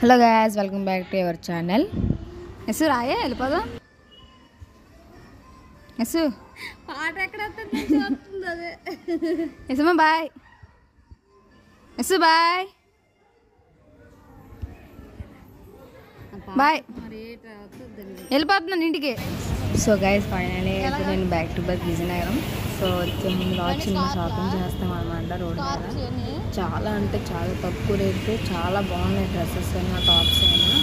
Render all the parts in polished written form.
Hello guys, welcome back to our channel. Yes రాయే వెళ్ళిపోదాం. Yes పాట ఎక్కడ వస్తుంది అదే ఎసమ్మా బాయ్. ఎస్ బాయ్ బాయ్, వెళ్ళిపోతున్నాను ఇంటికి. సో గైస్ ఫైనలీ అయితే నేను back to back Vizianagaram. So వచ్చే ముందు చిన్న షాపింగ్ చేస్తాం అనమాట రోడ్ మీద. చాలా అంటే చాలా తక్కువ రేటు, చాలా బాగున్నాయి డ్రెస్సెస్ అయినా టాప్స్ అయినా.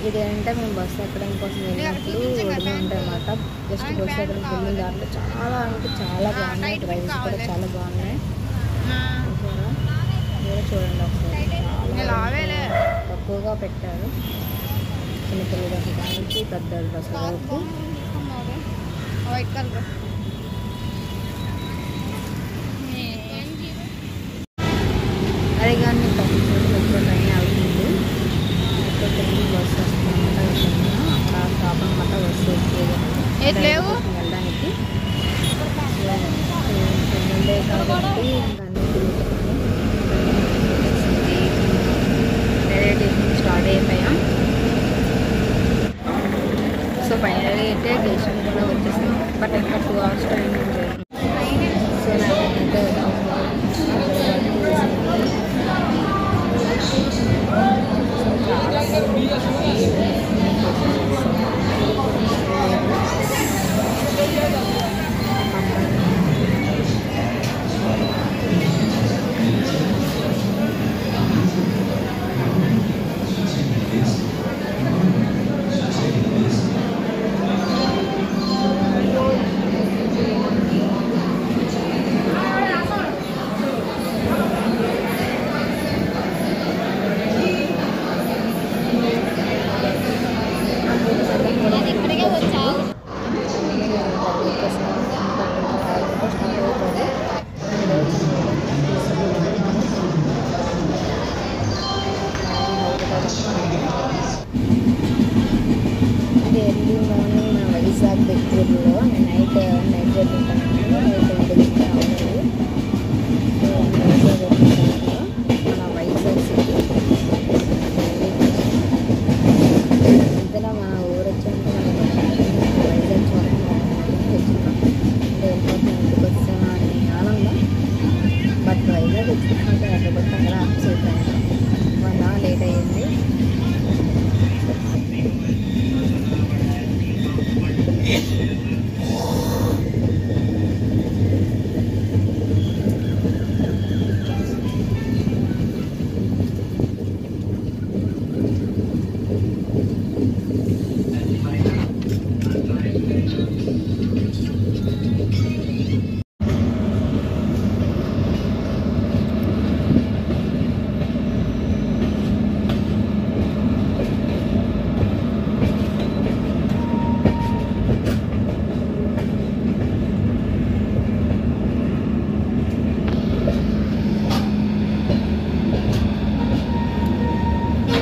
ఇదేంటే మేము బస్సు ఎక్కడం కోసం వెళ్ళినప్పుడు రోడ్డు ఉంటాయి అన్నమాట. జస్ట్ బస్సు ఎక్కడికి వెళ్ళిన దాంట్లో చాలా అంటే చాలా బాగున్నాయి, ప్రైజెస్ కూడా చాలా బాగున్నాయి. మీరు చూడండి ఒకసారి, చాలా తక్కువగా పెట్టారు. చిన్నపిల్లల దగ్గర నుంచి పెద్ద డ్రెస్ వరకు. వైట్ కలర్ అదే కానీ ట్రైన్ అవుతుంది. బస్సు వస్తుందన్నమాట. అక్కడ స్టాప్ అనమాట బస్సు లేవు వెళ్ళడానికి. సండే కాబట్టి అన్నీ తిరుగుతున్నాము. రైల్వే స్టేషన్ స్టార్ట్ అయిపోయాం. సో ఫైనల్గా అయితే స్టేషన్ కూడా వచ్చేసాం. బట్ ఇంకా 2 hours టైం ఉంది. సో నాకైతే ఎర్లీ మార్నింగ్ వైజాగ్ దగ్గరలో నైట్ జరుగుతాను. మన వైజాగ్ సిటీ ఇంతలో మన ఊరు వచ్చాక వైజాగ్ చూడండి ఇంటికి వచ్చాను అని ఆనందం. బట్ వైజాగ్ వచ్చినాక ఎక్కడికి అక్కడ అప్సెట్ అయ్యాను. 1 hour లేట్ అయ్యింది.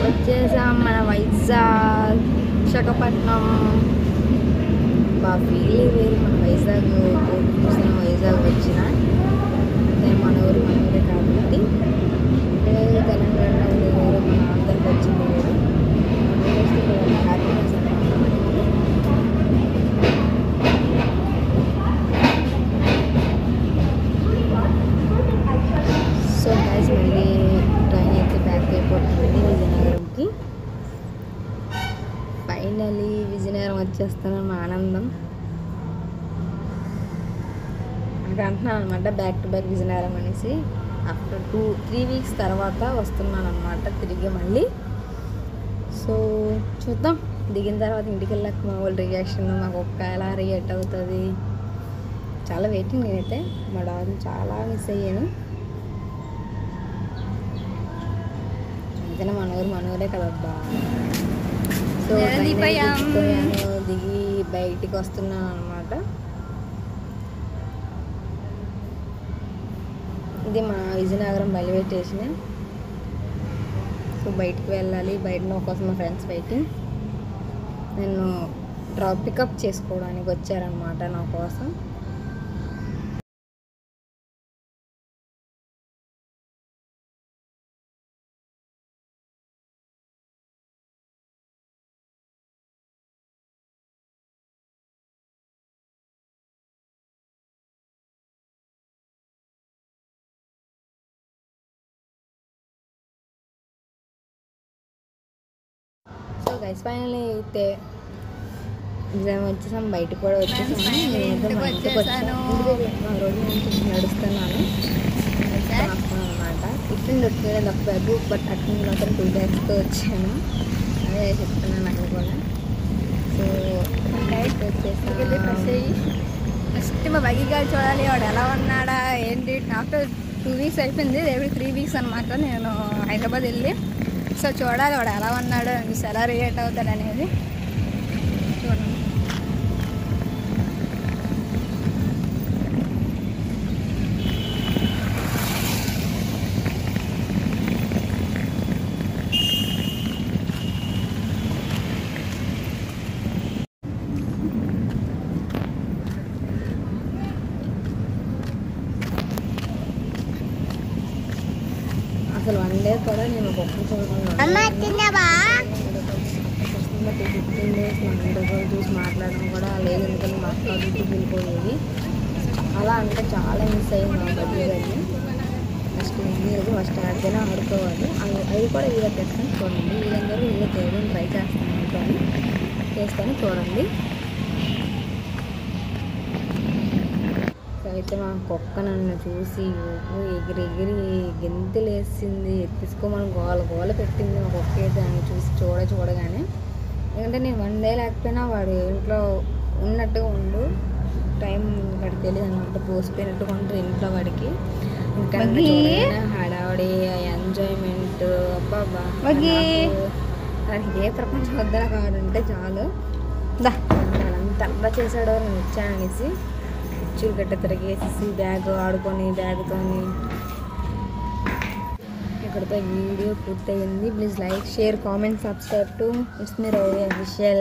వచ్చేసాం మన వైజాగ్ విశాఖపట్నం. బా ఫీల్ వేరు. మన వైజాగ్ చూసిన వైజాగ్ వచ్చిన నేను మన ఊరు మనూరే కాబట్టి తెలంగాణ ఊరు మన ఆంధ్రకి వచ్చింది ఊరు. హ్యాపీనెస్ సో గైస్ మళ్ళీ ట్రైన్ అయితే బ్యాక్ అయిపోతుంది విజయనగరంకి. ఫైనలీ విజయనగరం వచ్చేస్తానన్న ఆనందం. అక్కడ అంటున్నాను అనమాట బ్యాక్ టు బ్యాక్ విజయనగరం అనేసి. ఆఫ్టర్ 2-3 weeks తర్వాత వస్తున్నాను అనమాట తిరిగి మళ్ళీ. సో చూద్దాం దిగిన తర్వాత ఇంటికి వెళ్ళాక మా వాళ్ళ రియాక్షన్, మాకు ఒక్క ఎలా రియాక్ట్ అవుతుంది. చాలా వెయిటింగ్ నేనైతే. మా డాగ్ని చాలా మిస్ అయ్యాను. మన ఊరు మనూరే కదబ్బా. సో దిగి బయటికి వస్తున్నాను అనమాట. ఇది మా విజయనగరం రైల్వే స్టేషన్. సో బయటికి వెళ్ళాలి. బయట నా కోసం మా ఫ్రెండ్స్ వెయిటింగ్. నేను పికప్ చేసుకోవడానికి వచ్చారనమాట నా కోసం. గైస్ ఫైనల్లీ అయితే ఎగ్జామ్ వచ్చేసాం, బయటకు కూడా వచ్చేసాము. నేనైతే మా ఇంటికి వచ్చాను, మా రోడ్డు నుంచి నడుస్తున్నాను అనమాట. టిఫిన్ దొరికేది ఒక బ్యాగ్, బట్ అట్లా మాత్రం 2 బ్యాగ్స్తో వచ్చాను. అదే చెప్తున్నాను అక్కడ కూడా. సో డైరెక్ట్ వచ్చేసి ఫస్ట్ మా బగ్గి గారు చూడాలి, వాడు ఎలా ఉన్నాడా ఏంటి. ఆఫ్టర్ 2 వీక్స్ అయిపోయింది, రేపు 3 వీక్స్ అనమాట నేను హైదరాబాద్ వెళ్ళి. సో చూడాలి వాడు ఎలా ఉన్నాడు, ఎలా రియాక్ట్ అవుతాడు అనేది చూడండి. అసలు 1 డే కూడా నేను ఒక్క చూడకుండా 15 days మా ఇంట్లో చూసి మాట్లాడడం కూడా లేదు, ఎందుకంటే మా అక్క డ్యూటీకి వెళ్ళిపోయేది. అలా అంటే చాలా మిస్ అయ్యింది మా బడ్డీ గారిని. ఫస్ట్ లేదు, ఫస్ట్ ఆడితేనే ఆడుకోవాలి. అది కూడా వీళ్ళ తెస్తాను చూడండి. వీళ్ళందరూ వీళ్ళు చేయడం ట్రై చేస్తాను చూడండి. అయితే మా కుక్క నన్ను చూసి ఎగిరి గెంతులేసింది, తీసుకోమని గోల పెట్టింది. మా కుక్క అయితే నన్ను చూసి చూడగానే, ఎందుకంటే నేను 1 డే లేకపోయినా వాడు ఇంట్లో ఉన్నట్టుగా ఉండు, టైం వాడికి తెలియదు అనమాట, పోసిపోయినట్టుగా ఉంటుంది ఇంట్లో వాడికి. ఇంకా హడావడి ఎంజాయ్మెంట్ అబ్బా వాడికి ఏ ప్రపంచం వద్ద కాడంటే చాలు. అంత చేశాడో నేను వచ్చాననేసి పిచ్చులు గట్ట తిరిగేసి బ్యాగ్ ఆడుకొని బ్యాగ్తో ఇక్కడితో వీడియో పూర్తయింది. Please like, share, comment, subscribe to it's me rowdy official.